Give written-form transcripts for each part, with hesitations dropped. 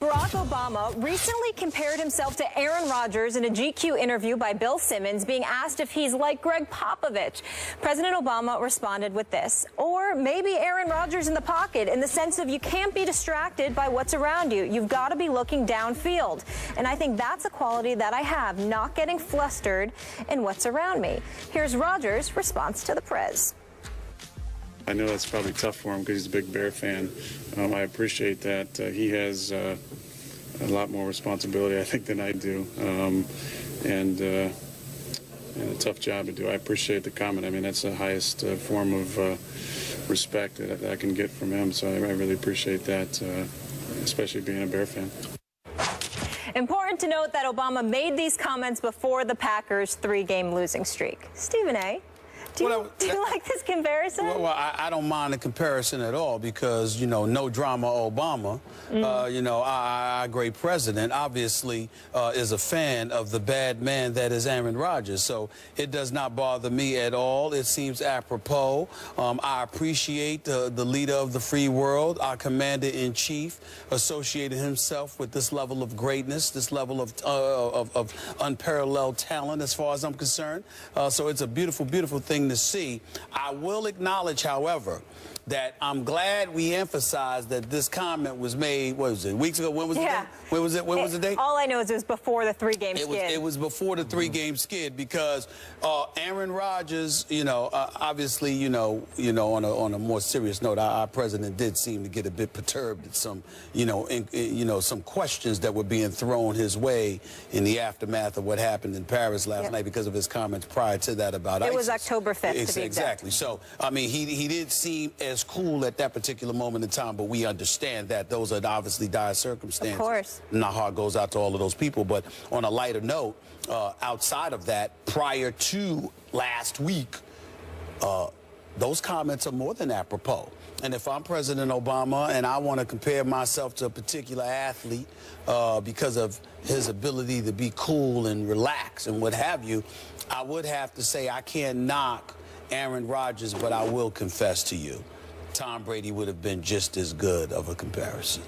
Barack Obama recently compared himself to Aaron Rodgers in a GQ interview by Bill Simmons, being asked if he's like Greg Popovich. President Obama responded with this: or maybe Aaron Rodgers in the pocket, in the sense of you can't be distracted by what's around you. You've got to be looking downfield. And I think that's a quality that I have, not getting flustered in what's around me. Here's Rodgers' response to the Prez. I know that's probably tough for him because he's a big Bear fan. I appreciate that. He has a lot more responsibility, I think, than I do, and a tough job to do. I appreciate the comment. I mean, that's the highest form of respect that I can get from him, so I really appreciate that, especially being a Bear fan. Important to note that Obama made these comments before the Packers' 3-game losing streak. Stephen A., do you like this comparison? Well, I don't mind the comparison at all because, you know, no drama Obama. You know, our great president obviously is a fan of the bad man that is Aaron Rodgers. So it does not bother me at all. It seems apropos. I appreciate the leader of the free world, our commander-in-chief, associated himself with this level of greatness, this level of unparalleled talent as far as I'm concerned. So it's a beautiful, beautiful thing to see. I will acknowledge, however, that I'm glad we emphasized that this comment was made, what was it, weeks ago? When was it? When was it? When was the date? All I know is it was before the 3-game skid. It was before the 3-game skid because Aaron Rodgers, you know, obviously, you know, on a more serious note, our president did seem to get a bit perturbed at some, some questions that were being thrown his way in the aftermath of what happened in Paris last night because of his comments prior to that about ISIS. It was October 5th, to be exact. Exactly. So, I mean, he did seem as cool at that particular moment in time, but we understand that those are obviously dire circumstances. Of course. And our heart goes out to all of those people. But on a lighter note, outside of that, prior to last week, those comments are more than apropos. And if I'm President Obama and I want to compare myself to a particular athlete because of his ability to be cool and relax and what have you, I would have to say I can't knock Aaron Rodgers, but I will confess to you, Tom Brady would have been just as good of a comparison.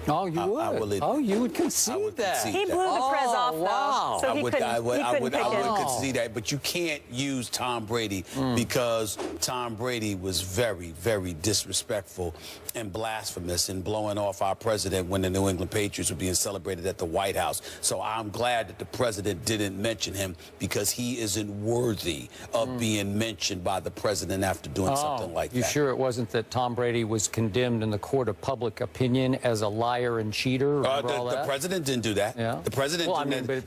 Oh, you would? You would concede that. He blew the Prez off, though. Wow. So he couldn't I would pick concede that, but you can't use Tom Brady because Tom Brady was very, very disrespectful and blasphemous in blowing off our president when the New England Patriots were being celebrated at the White House. So I'm glad that the president didn't mention him because he isn't worthy of being mentioned by the president after doing something like that. You sure it wasn't that Tom Brady was condemned in the court of public opinion as a liar and cheater? The president didn't do that. Yeah. The president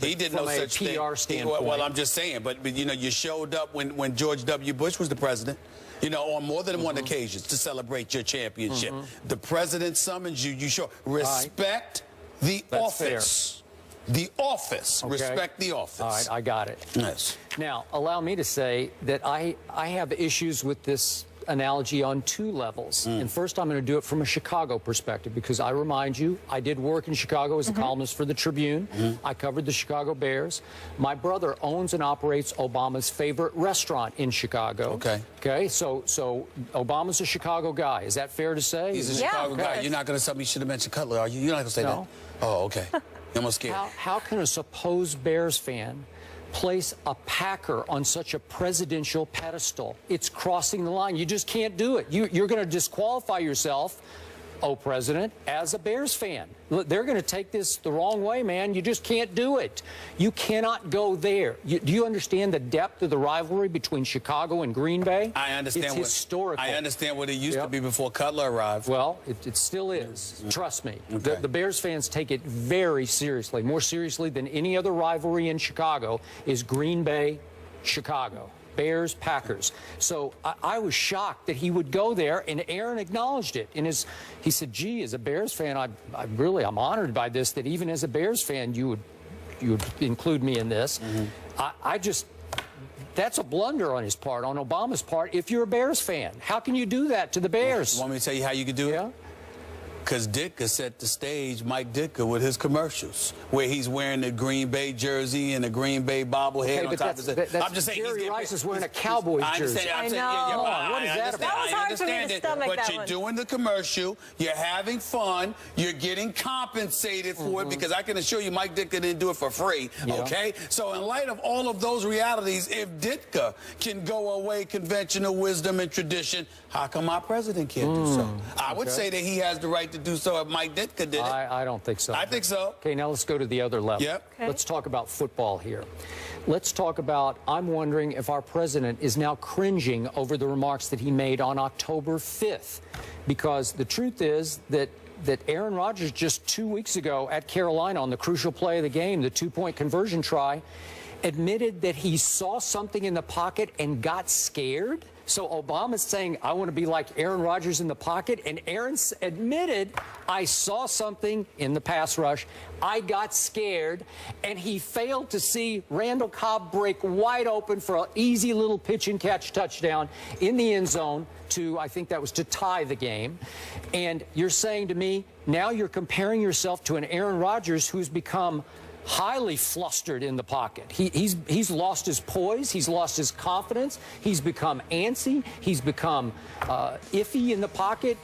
he did no such thing. From a PR standpoint. Well, I'm just saying, but you know, you showed up when George W. Bush was the president, you know, on more than one occasions to celebrate your championship. The president summons you. You show respect the office. Fair. The office. Okay. Respect the office. All right, I got it. Yes. Now, allow me to say that I have issues with this analogy on 2 levels. And first, I'm going to do it from a Chicago perspective because I remind you, I did work in Chicago as a columnist for the Tribune. I covered the Chicago Bears. My brother owns and operates Obama's favorite restaurant in Chicago. Okay, so Obama's a Chicago guy. Is that fair to say? He's a Chicago guy. You're not going to tell me you should have mentioned Cutler, are you? You're not going to say that? Oh, okay. I'm scared. How can a supposed Bears fan place a Packer on such a presidential pedestal? It's crossing the line. You just can't do it. You're going to disqualify yourself, oh, President, as a Bears fan. They're going to take this the wrong way, man. You just can't do it. You cannot go there. Do you understand the depth of the rivalry between Chicago and Green Bay? I understand. It's historical. I understand what it used to be before Cutler arrived. Well, it still is. Trust me. The Bears fans take it very seriously, more seriously than any other rivalry in Chicago is Green Bay, Chicago. Bears, Packers. So I was shocked that he would go there, and Aaron acknowledged it. He said, gee, as a Bears fan, I'm honored by this, that even as a Bears fan, you would include me in this. That's a blunder on his part, on Obama's part, if you're a Bears fan. How can you do that to the Bears? You want me to tell you how you could do it? Because Ditka set the stage, Mike Ditka, with his commercials, where he's wearing the Green Bay jersey and the Green Bay bobblehead on top of it. I'm just saying, Jerry Rice is wearing a Cowboys jersey. I know. What is that about? That was hard for me to stomach but that you're one. doing the commercial, you're having fun, you're getting compensated for it, because I can assure you Mike Ditka didn't do it for free, okay? So in light of all of those realities, if Ditka can go away conventional wisdom and tradition, how come our president can't do so? I would say that he has the right to do so if Mike Ditka did it. I don't think so. I think so. Okay, now let's go to the other level. Yep. Okay. Let's talk about football here. Let's talk about, I'm wondering if our president is now cringing over the remarks that he made on October 5th. Because the truth is that Aaron Rodgers just 2 weeks ago at Carolina on the crucial play of the game, the two-point conversion try, admitted that he saw something in the pocket and got scared. So Obama's saying, I want to be like Aaron Rodgers in the pocket. And Aaron admitted, I saw something in the pass rush. I got scared. And he failed to see Randall Cobb break wide open for an easy little pitch and catch touchdown in the end zone to, I think that was to tie the game. And you're saying to me, now you're comparing yourself to an Aaron Rodgers who's become highly flustered in the pocket. He's lost his poise. He's lost his confidence. He's become antsy. He's become iffy in the pocket.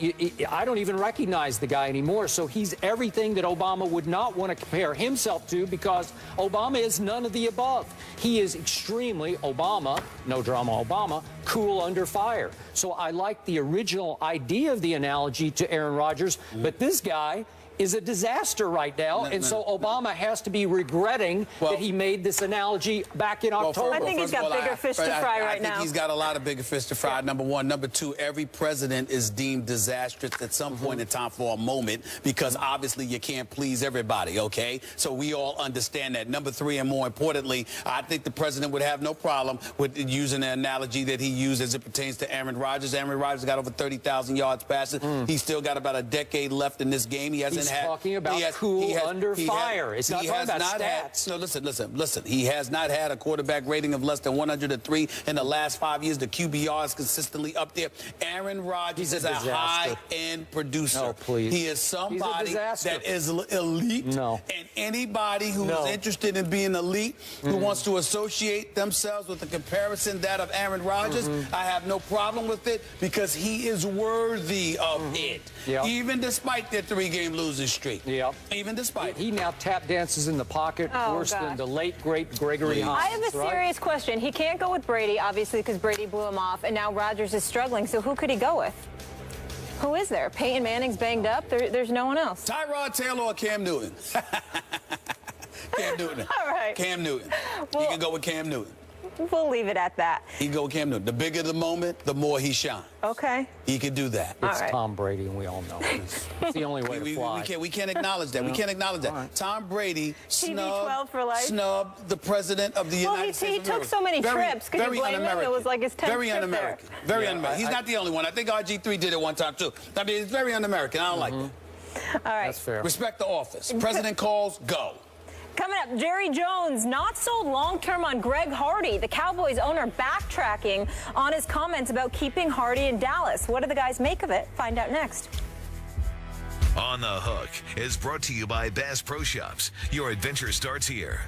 I don't even recognize the guy anymore. So he's everything that Obama would not want to compare himself to, because Obama is none of the above. He is extremely Obama, no drama Obama, cool under fire. So I like the original idea of the analogy to Aaron Rodgers, but this guy is a disaster right now, and so Obama has to be regretting that he made this analogy back in October. I think he's got bigger fish to fry right now. I think he's got a lot of bigger fish to fry, number one. Number two, every president is deemed disastrous at some point in time for a moment, because obviously you can't please everybody, okay? So we all understand that. Number three, and more importantly, I think the president would have no problem with using the analogy that he used as it pertains to Aaron Rodgers. Aaron Rodgers got over 30,000 yards passing. He's still got about a decade left in this game. He hasn't He's talking about cool under fire. It's not talking about stats. No, listen. He has not had a quarterback rating of less than 103 in the last 5 years. The QBR is consistently up there. Aaron Rodgers is a high-end producer. No, please. He is somebody that is elite. No. And anybody who is interested in being elite, who wants to associate themselves with the comparison that of Aaron Rodgers, I have no problem with it, because he is worthy of it. Even despite their 3-game losing streak. Even despite. He now tap dances in the pocket worse than the late, great Gregory Hines. I have a serious question. He can't go with Brady, obviously, because Brady blew him off, and now Rodgers is struggling. So who could he go with? Who is there? Peyton Manning's banged up. There's no one else. Tyrod Taylor or Cam Newton? Cam Newton. All right. Cam Newton. Well, you can go with Cam Newton. We'll leave it at that. He can go with Cam Newton. The bigger the moment, the more he shines. Okay. He can do that. It's Tom Brady, and we all know it. It's the only way to fly. We can't acknowledge that. We can't acknowledge that. Tom Brady TV12 for life. snubbed the president of the United States. He took so many trips. Could you blame him? It was like his 10th very trip un-American. there. Very un-American. He's not the only one. I think RG3 did it one time, too. I mean, it's very un-American. I don't like that. All right. That's fair. Respect the office. President calls, go. Coming up, Jerry Jones not sold long-term on Greg Hardy. The Cowboys owner backtracking on his comments about keeping Hardy in Dallas. What do the guys make of it? Find out next. On the Hook is brought to you by Bass Pro Shops. Your adventure starts here.